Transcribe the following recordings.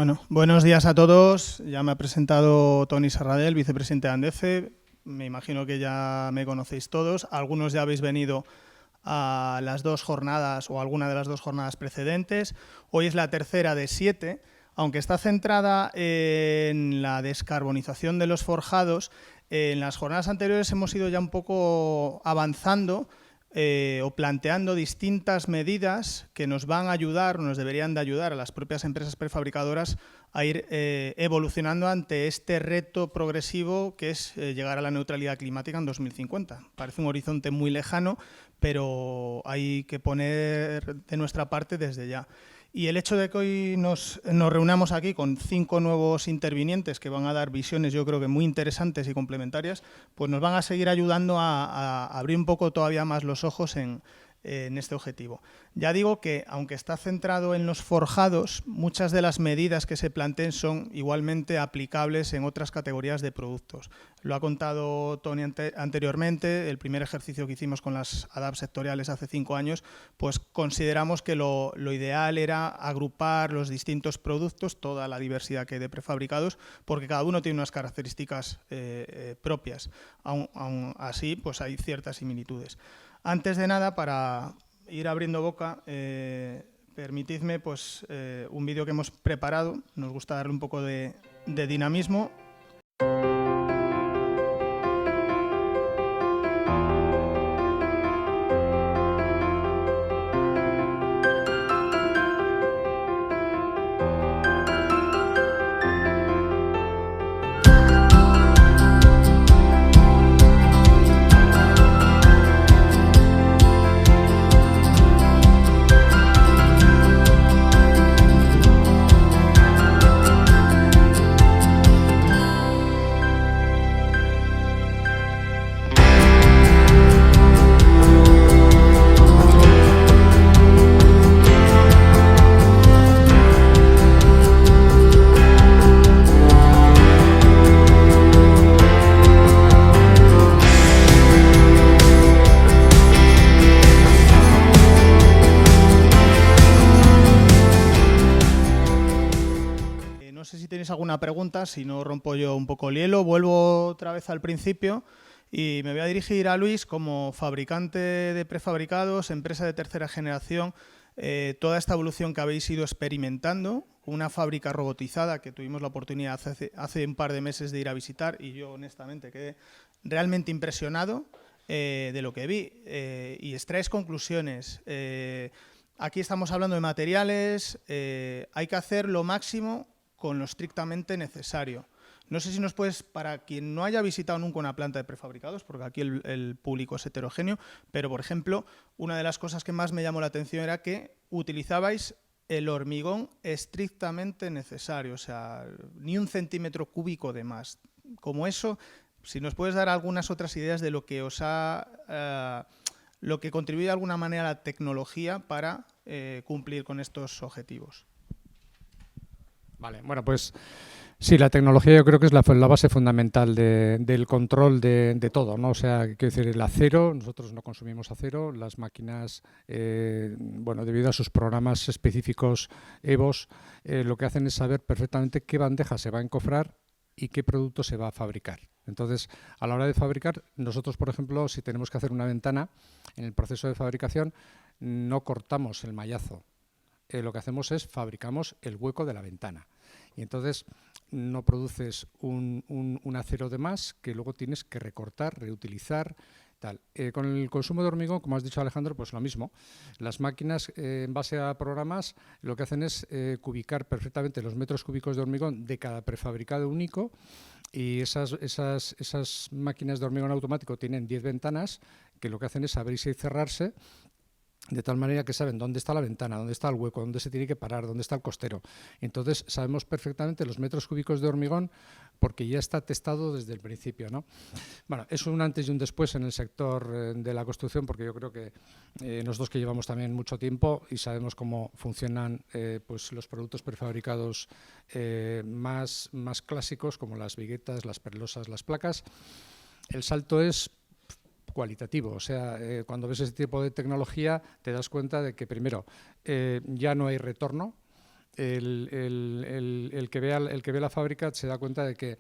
Bueno, buenos días a todos. Ya me ha presentado Toni Serradell, vicepresidente de Andece. Me imagino que ya me conocéis todos. Algunos ya habéis venido a las 2 jornadas o alguna de las 2 jornadas precedentes. Hoy es la tercera de 7, aunque está centrada en la descarbonización de los forjados. En las jornadas anteriores hemos ido ya un poco avanzando o planteando distintas medidas que nos van a ayudar, nos deberían de ayudar a las propias empresas prefabricadoras a ir evolucionando ante este reto progresivo que es llegar a la neutralidad climática en 2050. Parece un horizonte muy lejano, pero hay que poner de nuestra parte desde ya. Y el hecho de que hoy nos reunamos aquí con 5 nuevos intervinientes que van a dar visiones, yo creo que muy interesantes y complementarias, pues nos van a seguir ayudando a abrir un poco todavía más los ojos en este objetivo. Ya digo que, aunque está centrado en los forjados, muchas de las medidas que se planteen son igualmente aplicables en otras categorías de productos. Lo ha contado Toni anteriormente, el primer ejercicio que hicimos con las ADAP sectoriales hace 5 años, pues consideramos que lo ideal era agrupar los distintos productos, toda la diversidad que hay de prefabricados, porque cada uno tiene unas características propias. Aún así, pues hay ciertas similitudes. Antes de nada, para ir abriendo boca, permitidme pues, un vídeo que hemos preparado. Nos gusta darle un poco de dinamismo. No sé si tenéis alguna pregunta, si no rompo yo un poco el hielo. Vuelvo otra vez al principio y me voy a dirigir a Luis como fabricante de prefabricados, empresa de tercera generación. Toda esta evolución que habéis ido experimentando, una fábrica robotizada que tuvimos la oportunidad hace un par de meses de ir a visitar y yo honestamente quedé realmente impresionado de lo que vi y extraes conclusiones. Aquí estamos hablando de materiales, hay que hacer lo máximo con lo estrictamente necesario. No sé si nos puedes, para quien no haya visitado nunca una planta de prefabricados, porque aquí el público es heterogéneo, pero por ejemplo, una de las cosas que más me llamó la atención era que utilizabais el hormigón estrictamente necesario, o sea, ni 1 centímetro cúbico de más. Como eso, si nos puedes dar algunas otras ideas de lo que os ha, lo que contribuye de alguna manera a la tecnología para cumplir con estos objetivos. Vale, bueno, pues sí, la tecnología yo creo que es la base fundamental del control de todo, ¿no? O sea, quiero decir, el acero, nosotros no consumimos acero, las máquinas, bueno, debido a sus programas específicos EVOS, lo que hacen es saber perfectamente qué bandeja se va a encofrar y qué producto se va a fabricar. Entonces, a la hora de fabricar, nosotros, por ejemplo, si tenemos que hacer una ventana, en el proceso de fabricación no cortamos el mallazo. Lo que hacemos es fabricamos el hueco de la ventana. Y entonces no produces un acero de más que luego tienes que recortar, reutilizar, tal. Con el consumo de hormigón, como has dicho Alejandro, pues lo mismo. Las máquinas en base a programas lo que hacen es cubicar perfectamente los metros cúbicos de hormigón de cada prefabricado único y esas máquinas de hormigón automático tienen 10 ventanas que lo que hacen es abrirse y cerrarse de tal manera que saben dónde está la ventana, dónde está el hueco, dónde se tiene que parar, dónde está el costero. Entonces sabemos perfectamente los metros cúbicos de hormigón porque ya está testado desde el principio, ¿no? Bueno, es un antes y un después en el sector de la construcción porque yo creo que nosotros que llevamos también mucho tiempo y sabemos cómo funcionan pues los productos prefabricados más clásicos como las viguetas, las perlosas, las placas, el salto es cualitativo, o sea, cuando ves ese tipo de tecnología te das cuenta de que primero ya no hay retorno, el el que ve la fábrica se da cuenta de que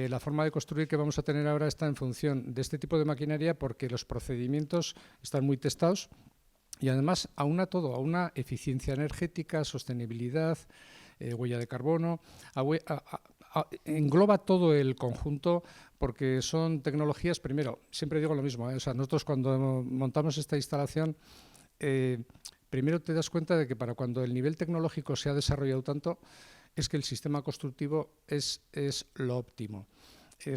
la forma de construir que vamos a tener ahora está en función de este tipo de maquinaria, porque los procedimientos están muy testados y además aúna todo, aúna eficiencia energética, sostenibilidad, huella de carbono, engloba todo el conjunto, porque son tecnologías, primero, siempre digo lo mismo, o sea, nosotros cuando montamos esta instalación, primero te das cuenta de que para cuando el nivel tecnológico se ha desarrollado tanto, es que el sistema constructivo es lo óptimo.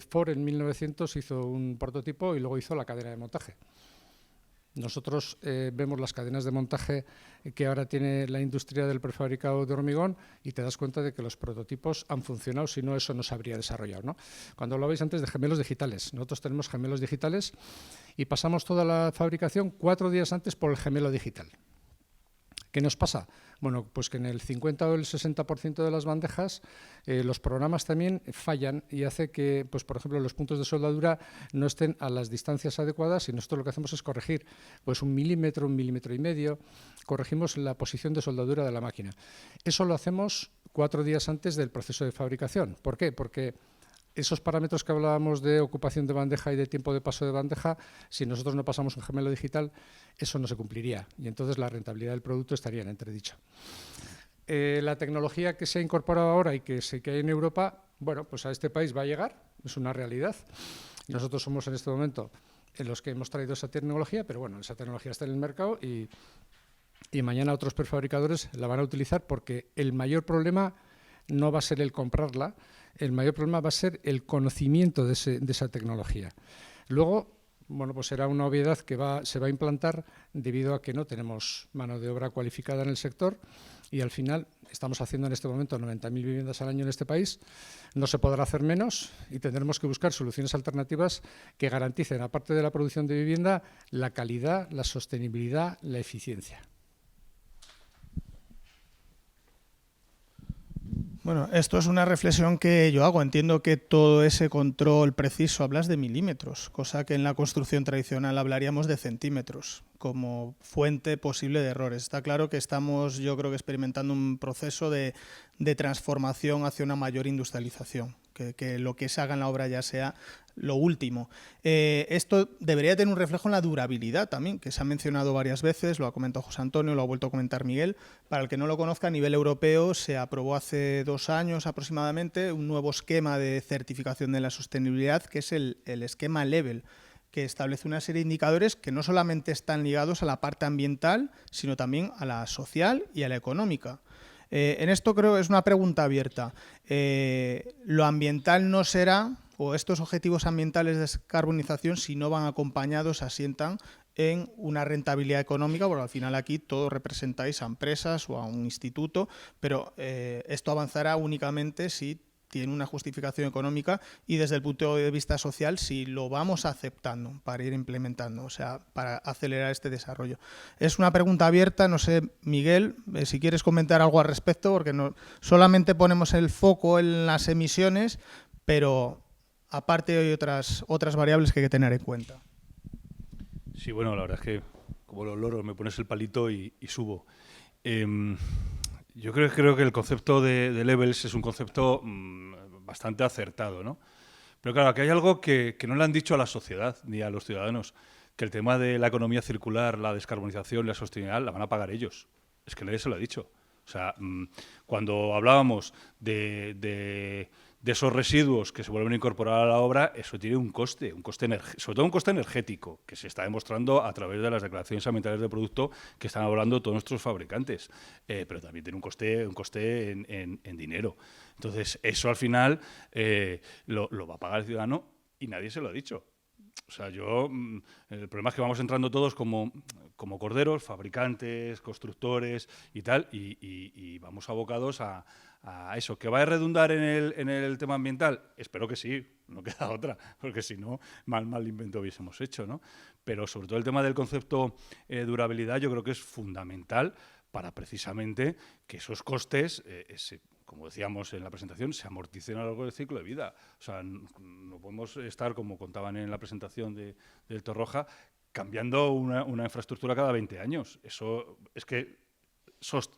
Ford en 1900 hizo un prototipo y luego hizo la cadena de montaje. Nosotros vemos las cadenas de montaje que ahora tiene la industria del prefabricado de hormigón y te das cuenta de que los prototipos han funcionado, si no eso no se habría desarrollado, ¿no? Cuando hablabais antes de gemelos digitales, nosotros tenemos gemelos digitales y pasamos toda la fabricación 4 días antes por el gemelo digital. ¿Qué nos pasa? Bueno, pues que en el 50 o el 60% de las bandejas los programas también fallan y hace que, pues por ejemplo, los puntos de soldadura no estén a las distancias adecuadas, y nosotros lo que hacemos es corregir pues 1 milímetro, 1,5 milímetros, corregimos la posición de soldadura de la máquina. Eso lo hacemos 4 días antes del proceso de fabricación. ¿Por qué? Porque esos parámetros que hablábamos de ocupación de bandeja y de tiempo de paso de bandeja, si nosotros no pasamos un gemelo digital, eso no se cumpliría y entonces la rentabilidad del producto estaría en entredicho. La tecnología que se ha incorporado ahora y que hay en Europa, bueno, pues a este país va a llegar, es una realidad. Nosotros somos en este momento en los que hemos traído esa tecnología, pero bueno, esa tecnología está en el mercado y mañana otros prefabricadores la van a utilizar, porque el mayor problema no va a ser el comprarla, el mayor problema va a ser el conocimiento de esa tecnología. Luego, bueno, pues será una obviedad que se va a implantar debido a que no tenemos mano de obra cualificada en el sector y al final estamos haciendo en este momento 90.000 viviendas al año en este país. No se podrá hacer menos y tendremos que buscar soluciones alternativas que garanticen, aparte de la producción de vivienda, la calidad, la sostenibilidad, la eficiencia. Bueno, esto es una reflexión que yo hago. Entiendo que todo ese control preciso, hablas de milímetros, cosa que en la construcción tradicional hablaríamos de centímetros como fuente posible de errores. Está claro que estamos, yo creo que experimentando un proceso de transformación hacia una mayor industrialización, que lo que se haga en la obra ya sea lo último. Esto debería tener un reflejo en la durabilidad también, que se ha mencionado varias veces, lo ha comentado José Antonio, lo ha vuelto a comentar Miguel. Para el que no lo conozca, a nivel europeo se aprobó hace 2 años aproximadamente un nuevo esquema de certificación de la sostenibilidad, que es el esquema Level, que establece una serie de indicadores que no solamente están ligados a la parte ambiental, sino también a la social y a la económica. En esto creo que es una pregunta abierta. ¿Lo ambiental no será, o estos objetivos ambientales de descarbonización, si no van acompañados, asientan en una rentabilidad económica? Porque al final aquí todos representáis a empresas o a un instituto, pero esto avanzará únicamente si tiene una justificación económica y desde el punto de vista social si lo vamos aceptando para ir implementando, o sea, para acelerar este desarrollo. Es una pregunta abierta, no sé, Miguel, si quieres comentar algo al respecto, porque no, solamente ponemos el foco en las emisiones, pero aparte hay otras variables que hay que tener en cuenta. Sí, bueno, la verdad es que como los loros me pones el palito y subo. Yo creo que el concepto de levels es un concepto bastante acertado, ¿no? Pero claro, aquí hay algo que no le han dicho a la sociedad ni a los ciudadanos, que el tema de la economía circular, la descarbonización y la sostenibilidad la van a pagar ellos. Es que nadie se lo ha dicho. O sea, cuando hablábamos de esos residuos que se vuelven a incorporar a la obra, eso tiene un coste sobre todo un coste energético, que se está demostrando a través de las declaraciones ambientales de producto que están hablando todos nuestros fabricantes, pero también tiene un coste en dinero. Entonces, eso al final lo va a pagar el ciudadano y nadie se lo ha dicho. O sea, el problema es que vamos entrando todos como corderos, fabricantes, constructores y tal, y vamos abocados a eso. ¿Que va a redundar en el tema ambiental? Espero que sí, no queda otra, porque si no, mal invento hubiésemos hecho, ¿no? Pero sobre todo el tema del concepto durabilidad yo creo que es fundamental para precisamente que esos costes como decíamos en la presentación, se amorticen a lo largo del ciclo de vida. O sea, no podemos estar, como contaban en la presentación del Torroja, cambiando una infraestructura cada 20 años. Eso es que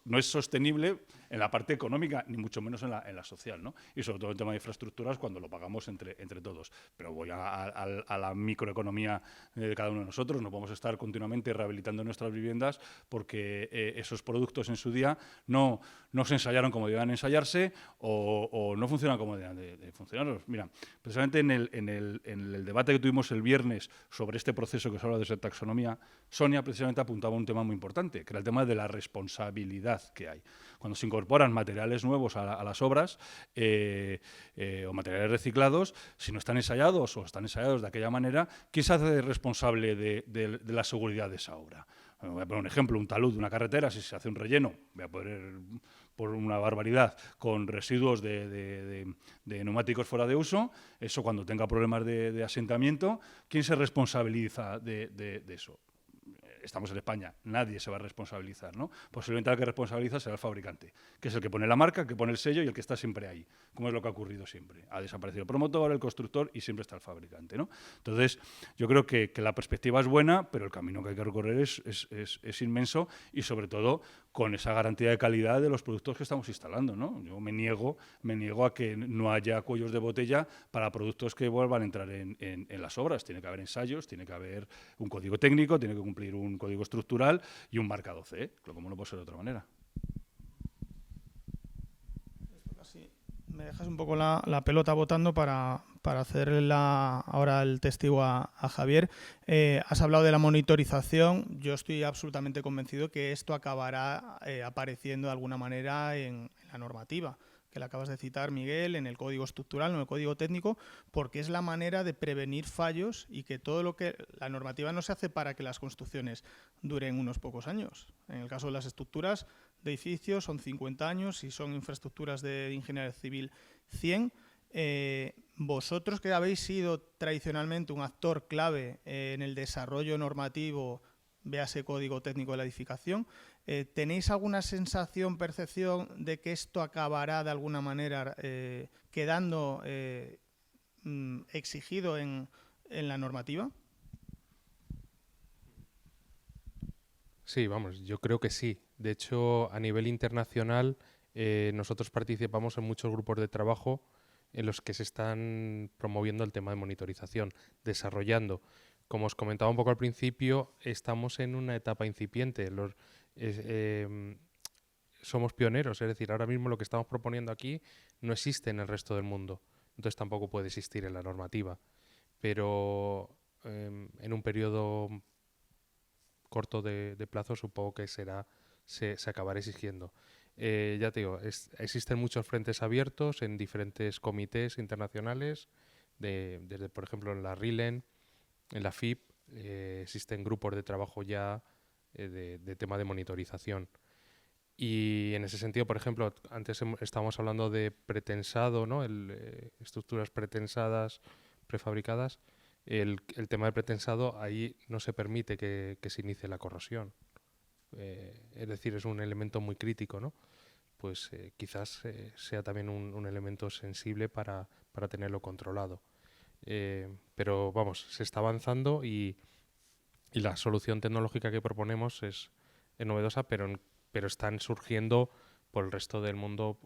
no es sostenible en la parte económica, ni mucho menos en la social, ¿no? Y sobre todo el tema de infraestructuras cuando lo pagamos entre todos. Pero voy a la microeconomía de cada uno de nosotros. No podemos estar continuamente rehabilitando nuestras viviendas porque esos productos en su día no se ensayaron como debían ensayarse o no funcionan como debían de funcionar. Mira, precisamente en el debate que tuvimos el viernes sobre este proceso que se habla de taxonomía, Sonia precisamente apuntaba un tema muy importante, que era el tema de la responsabilidad que hay. Cuando se incorporan materiales nuevos a las obras o materiales reciclados, si no están ensayados o están ensayados de aquella manera, ¿quién se hace responsable de la seguridad de esa obra? Bueno, voy a poner un ejemplo, un talud de una carretera, si se hace un relleno, voy a poner por una barbaridad, con residuos de neumáticos fuera de uso, eso cuando tenga problemas de asentamiento, ¿quién se responsabiliza de eso? Estamos en España, nadie se va a responsabilizar, ¿no? Posiblemente el que responsabiliza será el fabricante, que es el que pone la marca, el que pone el sello y el que está siempre ahí, como es lo que ha ocurrido siempre. Ha desaparecido el promotor, el constructor y siempre está el fabricante, ¿no? Entonces, yo creo que la perspectiva es buena, pero el camino que hay que recorrer es inmenso y, sobre todo, con esa garantía de calidad de los productos que estamos instalando, ¿no? Yo me niego a que no haya cuellos de botella para productos que vuelvan a entrar en las obras. Tiene que haber ensayos, tiene que haber un código técnico, tiene que cumplir un código estructural y un marcado CE, como no puede ser de otra manera. Me dejas un poco la pelota botando para hacer ahora el testigo a Javier. Has hablado de la monitorización. Yo estoy absolutamente convencido que esto acabará apareciendo de alguna manera en la normativa, que la acabas de citar, Miguel, en el código estructural, en el código técnico, porque es la manera de prevenir fallos y que todo lo que... La normativa no se hace para que las construcciones duren unos pocos años. En el caso de las estructuras de edificios son 50 años y son infraestructuras de ingeniería civil 100. Vosotros, que habéis sido tradicionalmente un actor clave en el desarrollo normativo, véase código técnico de la edificación, ¿tenéis alguna sensación, percepción de que esto acabará de alguna manera quedando exigido en la normativa? Sí, vamos, yo creo que sí. De hecho, a nivel internacional, nosotros participamos en muchos grupos de trabajo en los que se están promoviendo el tema de monitorización, desarrollando. Como os comentaba un poco al principio, estamos en una etapa incipiente. Somos pioneros, es decir, ahora mismo lo que estamos proponiendo aquí no existe en el resto del mundo, entonces tampoco puede existir en la normativa. Pero en un periodo corto de plazo supongo que se acabará exigiendo. Ya te digo, existen muchos frentes abiertos en diferentes comités internacionales, desde por ejemplo en la RILEN, en la FIP, existen grupos de trabajo ya de tema de monitorización. Y en ese sentido, por ejemplo, antes estábamos hablando de pretensado, ¿no? Estructuras pretensadas, prefabricadas. El tema de pretensado, ahí no se permite que se inicie la corrosión. Es decir, es un elemento muy crítico, ¿no? Pues quizás sea también un elemento sensible para tenerlo controlado. Pero vamos, se está avanzando y la solución tecnológica que proponemos es novedosa, pero están surgiendo por el resto del mundo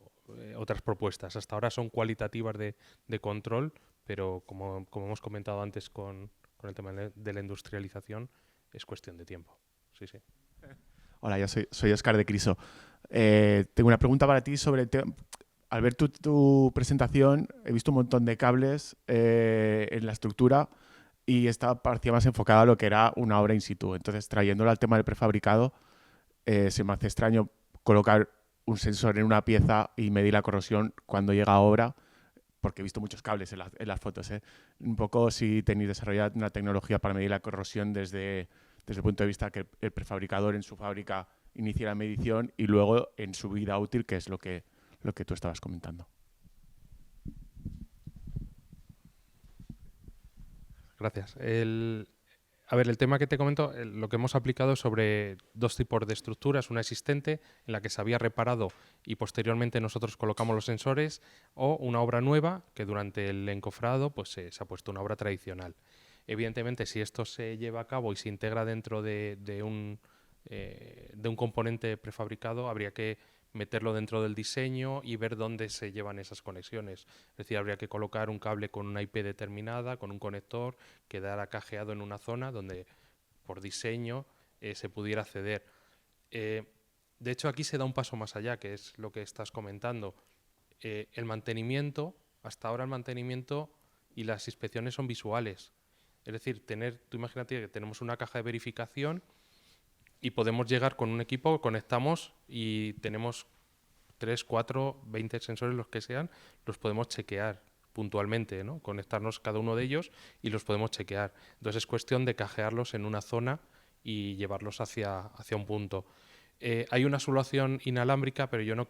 otras propuestas. Hasta ahora son cualitativas de control, pero como hemos comentado antes con el tema de la industrialización, es cuestión de tiempo. Sí, sí. Hola, yo soy Óscar de Criso. Tengo una pregunta para ti sobre... Al ver tu presentación, he visto un montón de cables en la estructura y esta parecía más enfocada a lo que era una obra in situ. Entonces, trayéndolo al tema del prefabricado, se me hace extraño colocar un sensor en una pieza y medir la corrosión cuando llega a obra, porque he visto muchos cables en las fotos. Un poco si tenéis desarrollado una tecnología para medir la corrosión desde el punto de vista que el prefabricador en su fábrica inicie la medición y luego en su vida útil, que es lo que tú estabas comentando. Gracias. El tema que te comento, lo que hemos aplicado es sobre dos tipos de estructuras, una existente en la que se había reparado y posteriormente nosotros colocamos los sensores, o una obra nueva que durante el encofrado pues, se ha puesto una obra tradicional. Evidentemente, si esto se lleva a cabo y se integra dentro de un componente prefabricado, habría que meterlo dentro del diseño y ver dónde se llevan esas conexiones. Es decir, habría que colocar un cable con una IP determinada, con un conector, quedara cajeado en una zona donde por diseño se pudiera acceder. De hecho, aquí se da un paso más allá, que es lo que estás comentando. El mantenimiento, hasta ahora el mantenimiento y las inspecciones son visuales. Es decir, tú imagínate que tenemos una caja de verificación y podemos llegar con un equipo, conectamos y tenemos 3, 4, 20 sensores, los que sean, los podemos chequear puntualmente, ¿no? Conectarnos cada uno de ellos y los podemos chequear. Entonces es cuestión de cajearlos en una zona y llevarlos hacia un punto. Hay una solución inalámbrica, pero yo no...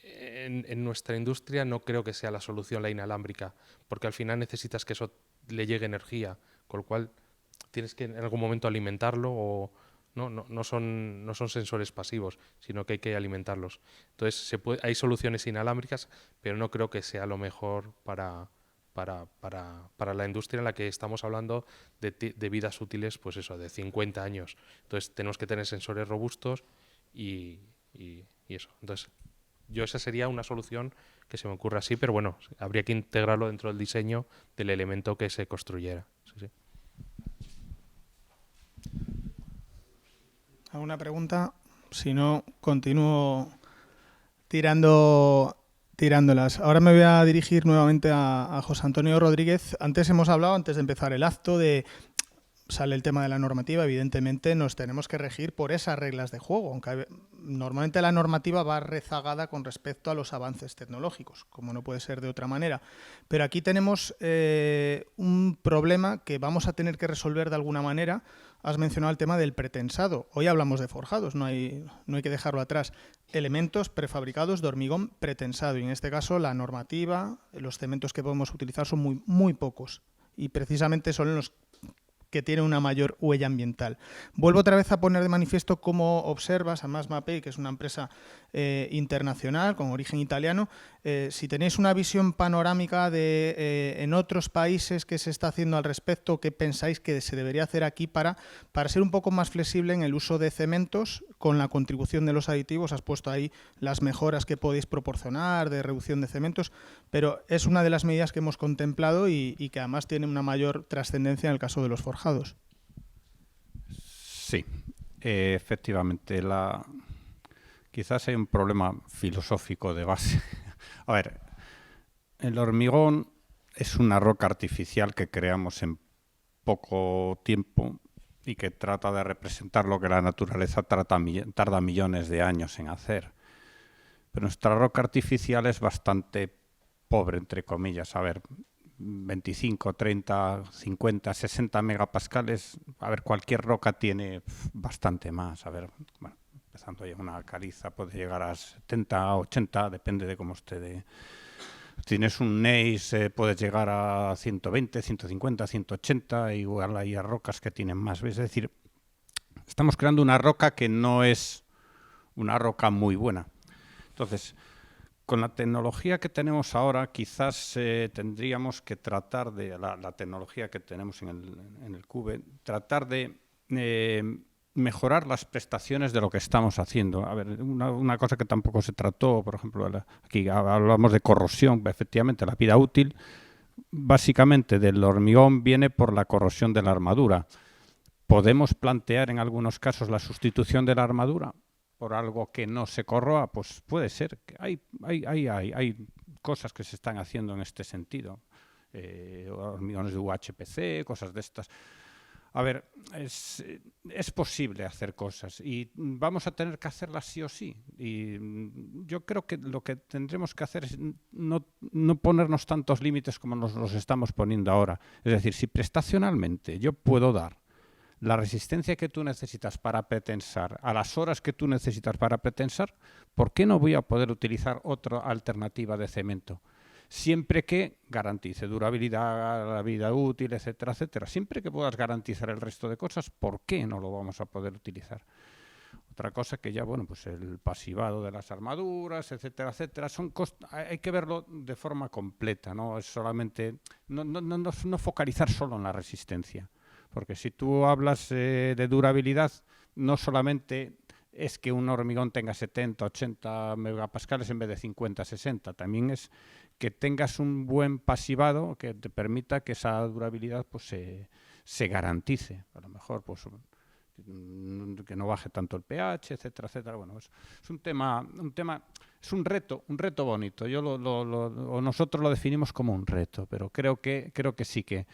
En nuestra industria no creo que sea la solución la inalámbrica, porque al final necesitas que eso le llegue energía, con lo cual tienes que en algún momento alimentarlo o no son sensores pasivos, sino que hay que alimentarlos. Entonces hay soluciones inalámbricas, pero no creo que sea lo mejor para la industria en la que estamos hablando de vidas útiles, pues eso, de 50 años. Entonces tenemos que tener sensores robustos y eso. Entonces esa sería una solución que se me ocurre así, pero bueno, habría que integrarlo dentro del diseño del elemento que se construyera. Sí. ¿Alguna pregunta? Si no, continúo tirándolas. Ahora me voy a dirigir nuevamente a José Antonio Rodríguez. Antes hemos hablado, antes de empezar el acto, sale el tema de la normativa. Evidentemente nos tenemos que regir por esas reglas de juego, aunque normalmente la normativa va rezagada con respecto a los avances tecnológicos, como no puede ser de otra manera. Pero aquí tenemos un problema que vamos a tener que resolver de alguna manera. Has mencionado el tema del pretensado. Hoy hablamos de forjados, no hay que dejarlo atrás. Elementos prefabricados de hormigón pretensado. Y en este caso la normativa, los cementos que podemos utilizar son muy, muy pocos. Y precisamente son los que tiene una mayor huella ambiental. Vuelvo otra vez a poner de manifiesto cómo observas, además Mapei, que es una empresa internacional con origen italiano, si tenéis una visión panorámica de en otros países qué se está haciendo al respecto, qué pensáis que se debería hacer aquí para ser un poco más flexible en el uso de cementos con la contribución de los aditivos. Has puesto ahí las mejoras que podéis proporcionar de reducción de cementos, pero es una de las medidas que hemos contemplado y que además tiene una mayor trascendencia en el caso de los forjados. Sí, efectivamente. Quizás hay un problema filosófico de base. A ver, el hormigón es una roca artificial que creamos en poco tiempo y que trata de representar lo que la naturaleza tarda millones de años en hacer. Pero nuestra roca artificial es bastante pobre, entre comillas. A ver, 25, 30, 50, 60 megapascales. A ver, cualquier roca tiene bastante más. A ver, bueno, empezando ya una caliza puede llegar a 70, 80, depende de cómo esté. Tienes un gneiss, puedes llegar a 120, 150, 180, igual hay rocas que tienen más. Es decir, estamos creando una roca que no es una roca muy buena. Entonces, con la tecnología que tenemos ahora, quizás tendríamos que tratar de, la tecnología que tenemos en el CUBE, tratar de mejorar las prestaciones de lo que estamos haciendo. A ver, una cosa que tampoco se trató, por ejemplo, aquí hablamos de corrosión, efectivamente, la vida útil, básicamente del hormigón viene por la corrosión de la armadura. ¿Podemos plantear en algunos casos la sustitución de la armadura por algo que no se corroa? Pues puede ser. Hay cosas que se están haciendo en este sentido. Hormigones de UHPC, cosas de estas. A ver, es posible hacer cosas y vamos a tener que hacerlas sí o sí. Y yo creo que lo que tendremos que hacer es no ponernos tantos límites como nos los estamos poniendo ahora. Es decir, si prestacionalmente yo puedo dar la resistencia que tú necesitas para pretensar a las horas que tú necesitas para pretensar, ¿por qué no voy a poder utilizar otra alternativa de cemento? Siempre que garantice durabilidad, la vida útil, etcétera, etcétera. Siempre que puedas garantizar el resto de cosas, ¿por qué no lo vamos a poder utilizar? Otra cosa que ya, bueno, pues el pasivado de las armaduras, etcétera, etcétera, hay que verlo de forma completa, no es solamente, no focalizar solo en la resistencia. Porque si tú hablas de durabilidad, no solamente es que un hormigón tenga 70, 80 megapascales en vez de 50, 60. También es que tengas un buen pasivado que te permita que esa durabilidad pues se garantice. A lo mejor pues que no baje tanto el pH, etcétera, etcétera. Bueno, es un tema, es un reto bonito. O nosotros lo definimos como un reto, pero creo que sí que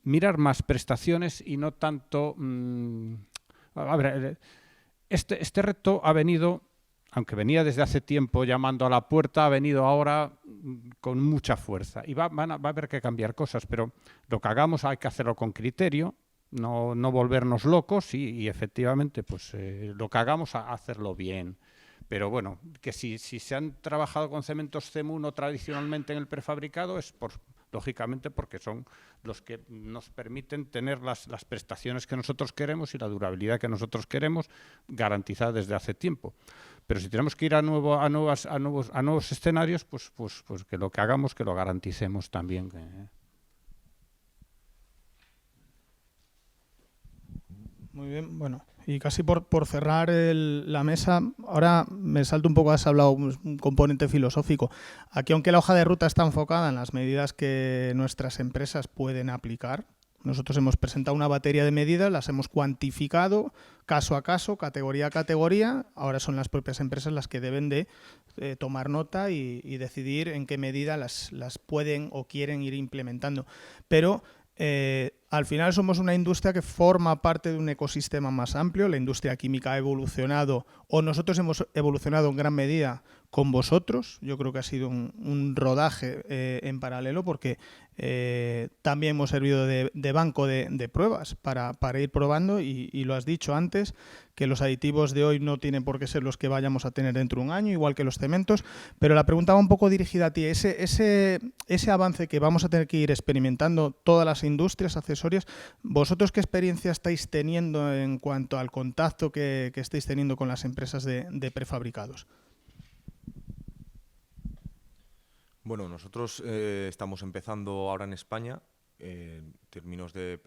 mirar más prestaciones y no tanto. A ver, este reto ha venido, aunque venía desde hace tiempo llamando a la puerta, ha venido ahora con mucha fuerza y va a haber que cambiar cosas, pero lo que hagamos hay que hacerlo con criterio. No volvernos locos y efectivamente pues lo que hagamos a hacerlo bien. Pero bueno, que si se han trabajado con cementos CEM1 tradicionalmente en el prefabricado es lógicamente porque son los que nos permiten tener las prestaciones que nosotros queremos y la durabilidad que nosotros queremos garantizada desde hace tiempo. Pero si tenemos que ir a nuevos escenarios, pues que lo que hagamos que lo garanticemos también. Muy bien, bueno, y casi por cerrar la mesa, ahora me salto un poco, has hablado un componente filosófico. Aquí, aunque la hoja de ruta está enfocada en las medidas que nuestras empresas pueden aplicar, nosotros hemos presentado una batería de medidas, las hemos cuantificado caso a caso, categoría a categoría. Ahora son las propias empresas las que deben de tomar nota y decidir en qué medida las pueden o quieren ir implementando. Pero al final somos una industria que forma parte de un ecosistema más amplio. La industria química ha evolucionado, o nosotros hemos evolucionado en gran medida con vosotros. Yo creo que ha sido un rodaje en paralelo, porque también hemos servido de banco de pruebas para ir probando, y lo has dicho antes, que los aditivos de hoy no tienen por qué ser los que vayamos a tener dentro de un año, igual que los cementos. Pero la pregunta va un poco dirigida a ti. Ese avance que vamos a tener que ir experimentando todas las industrias accesorias, ¿vosotros qué experiencia estáis teniendo en cuanto al contacto que estáis teniendo con las empresas de prefabricados? Bueno, nosotros estamos empezando ahora en España en términos de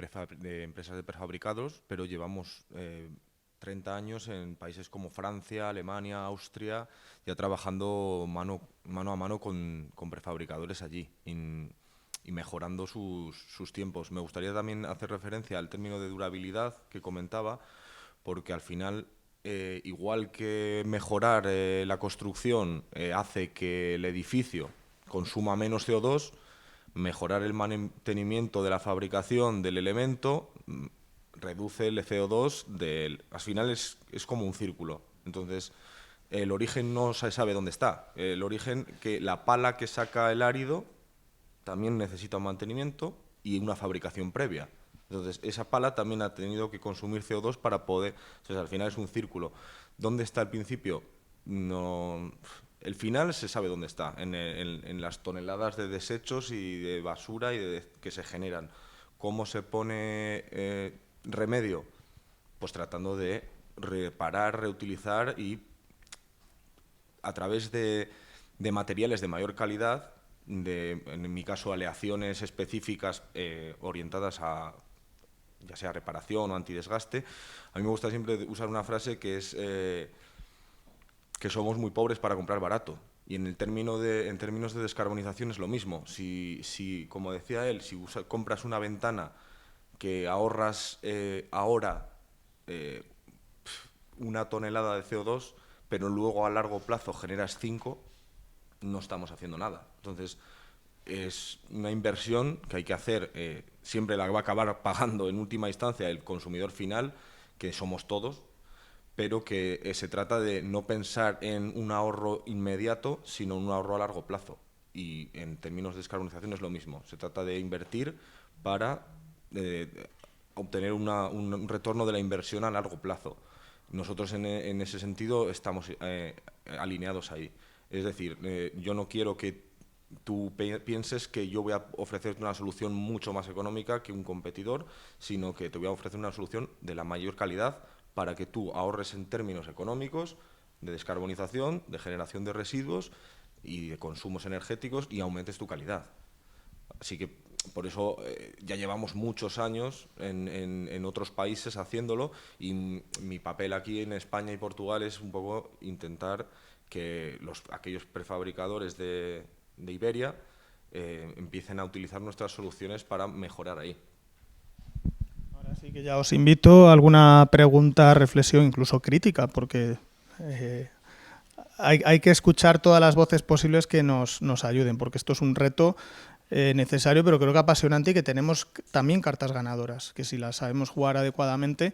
empresas de prefabricados, pero llevamos 30 años en países como Francia, Alemania, Austria, ya trabajando mano a mano con prefabricadores allí y mejorando sus tiempos. Me gustaría también hacer referencia al término de durabilidad que comentaba, porque al final, igual que mejorar la construcción hace que el edificio consuma menos CO2, mejorar el mantenimiento de la fabricación del elemento reduce el CO2 al final es como un círculo. Entonces, el origen no se sabe dónde está. El origen, que la pala que saca el árido también necesita un mantenimiento y una fabricación previa. Entonces, esa pala también ha tenido que consumir CO2 para poder... Entonces, al final es un círculo. ¿Dónde está el principio? No... El final se sabe dónde está, en las toneladas de desechos y de basura que se generan. ¿Cómo se pone remedio? Pues tratando de reparar, reutilizar y a través de materiales de mayor calidad, en mi caso aleaciones específicas orientadas a ya sea reparación o antidesgaste. A mí me gusta siempre usar una frase que es que somos muy pobres para comprar barato. Y en términos de descarbonización es lo mismo. Si como decía él, si compras una ventana que ahorras ahora una tonelada de CO2, pero luego a largo plazo generas 5, no estamos haciendo nada. Entonces, es una inversión que hay que hacer, siempre la va a acabar pagando en última instancia el consumidor final, que somos todos, pero que se trata de no pensar en un ahorro inmediato, sino en un ahorro a largo plazo. Y en términos de descarbonización es lo mismo. Se trata de invertir para obtener un retorno de la inversión a largo plazo. Nosotros en ese sentido estamos alineados ahí. Es decir, yo no quiero que tú pienses que yo voy a ofrecerte una solución mucho más económica que un competidor, sino que te voy a ofrecer una solución de la mayor calidad para que tú ahorres en términos económicos, de descarbonización, de generación de residuos y de consumos energéticos y aumentes tu calidad. Así que por eso ya llevamos muchos años en otros países haciéndolo, y mi papel aquí en España y Portugal es un poco intentar que aquellos prefabricadores de Iberia empiecen a utilizar nuestras soluciones para mejorar ahí. Ahora sí que ya os invito a alguna pregunta, reflexión, incluso crítica, porque hay que escuchar todas las voces posibles que nos ayuden, porque esto es un reto necesario, pero creo que apasionante, y que tenemos también cartas ganadoras, que si las sabemos jugar adecuadamente,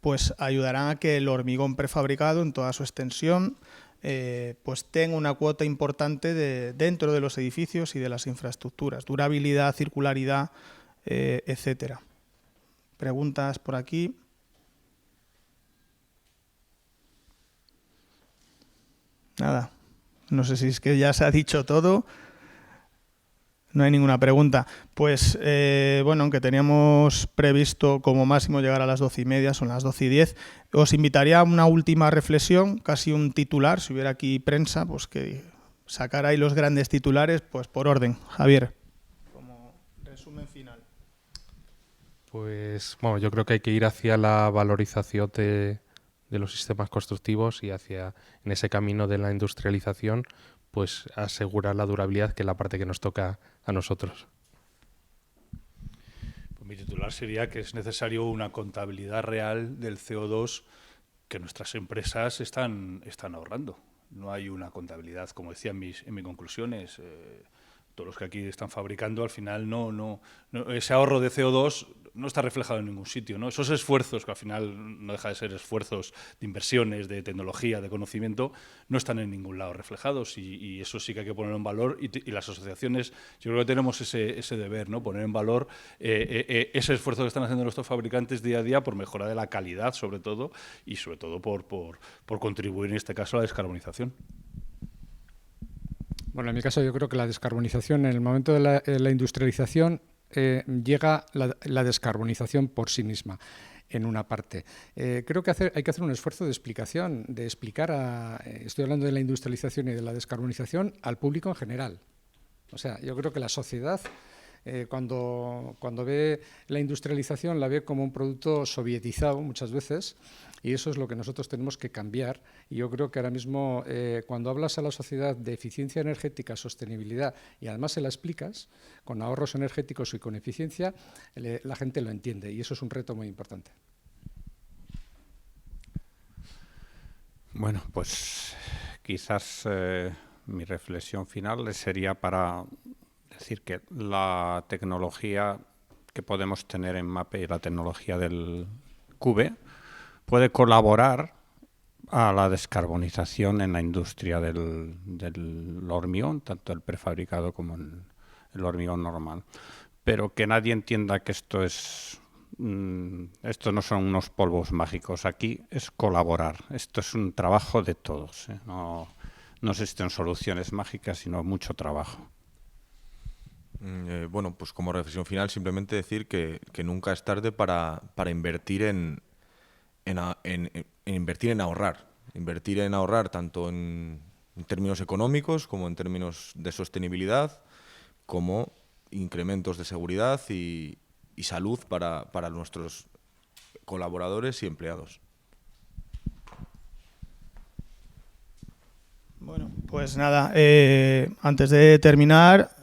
pues ayudarán a que el hormigón prefabricado en toda su extensión pues tenga una cuota importante dentro de los edificios y de las infraestructuras, durabilidad, circularidad, etcétera. Preguntas por aquí. Nada, no sé si es que ya se ha dicho todo. No hay ninguna pregunta. Pues, bueno, aunque teníamos previsto como máximo llegar a las 12:30, son las 12:10, os invitaría a una última reflexión, casi un titular, si hubiera aquí prensa, pues que sacara ahí los grandes titulares, pues por orden. Javier, como resumen final. Pues, bueno, yo creo que hay que ir hacia la valorización de los sistemas constructivos y en ese camino de la industrialización, pues asegurar la durabilidad, que es la parte que nos toca a nosotros. Pues mi titular sería que es necesario una contabilidad real del CO2 que nuestras empresas están ahorrando. No hay una contabilidad, como decía en mis conclusiones. Todos los que aquí están fabricando, al final ese ahorro de CO2 no está reflejado en ningún sitio, ¿no? Esos esfuerzos, que al final no deja de ser esfuerzos de inversiones, de tecnología, de conocimiento, no están en ningún lado reflejados, y eso sí que hay que ponerlo en valor, y las asociaciones, yo creo que tenemos ese deber, ¿no? Poner en valor ese esfuerzo que están haciendo nuestros fabricantes día a día por mejora de la calidad, sobre todo, y sobre todo por contribuir en este caso a la descarbonización. Bueno, en mi caso yo creo que la descarbonización, en el momento de la industrialización, llega la descarbonización por sí misma, en una parte. Creo que hay que hacer un esfuerzo de explicación, de explicar estoy hablando de la industrialización y de la descarbonización, al público en general. O sea, yo creo que la sociedad, cuando ve la industrialización, la ve como un producto sovietizado muchas veces, y eso es lo que nosotros tenemos que cambiar. Y yo creo que ahora mismo, cuando hablas a la sociedad de eficiencia energética, sostenibilidad, y además se la explicas con ahorros energéticos y con eficiencia, la gente lo entiende, y eso es un reto muy importante. Bueno, pues quizás mi reflexión final sería para decir que la tecnología que podemos tener en MAPE y la tecnología del CUBE puede colaborar a la descarbonización en la industria del hormigón, tanto el prefabricado como el hormigón normal. Pero que nadie entienda que esto no son unos polvos mágicos. Aquí es colaborar. Esto es un trabajo de todos, ¿eh? No existen soluciones mágicas, sino mucho trabajo. Bueno, pues como reflexión final, simplemente decir que nunca es tarde para invertir en invertir en ahorrar. Invertir en ahorrar tanto en términos económicos como en términos de sostenibilidad, como incrementos de seguridad y salud para nuestros colaboradores y empleados. Bueno, pues nada, antes de terminar,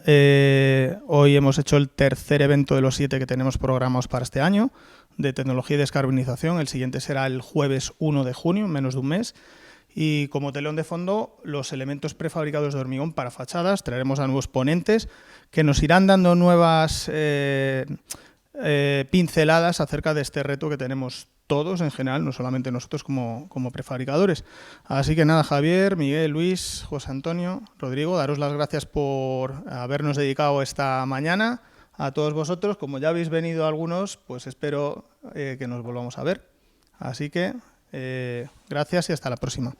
hoy hemos hecho el tercer evento de los 7 que tenemos programados para este año, de tecnología y descarbonización. El siguiente será el jueves 1 de junio, en menos de un mes. Y como telón de fondo, los elementos prefabricados de hormigón para fachadas. Traeremos a nuevos ponentes que nos irán dando nuevas pinceladas acerca de este reto que tenemos todos en general, no solamente nosotros como prefabricadores. Así que nada, Javier, Miguel, Luis, José Antonio, Rodrigo, daros las gracias por habernos dedicado esta mañana. A todos vosotros, como ya habéis venido algunos, pues espero que nos volvamos a ver. Así que gracias y hasta la próxima.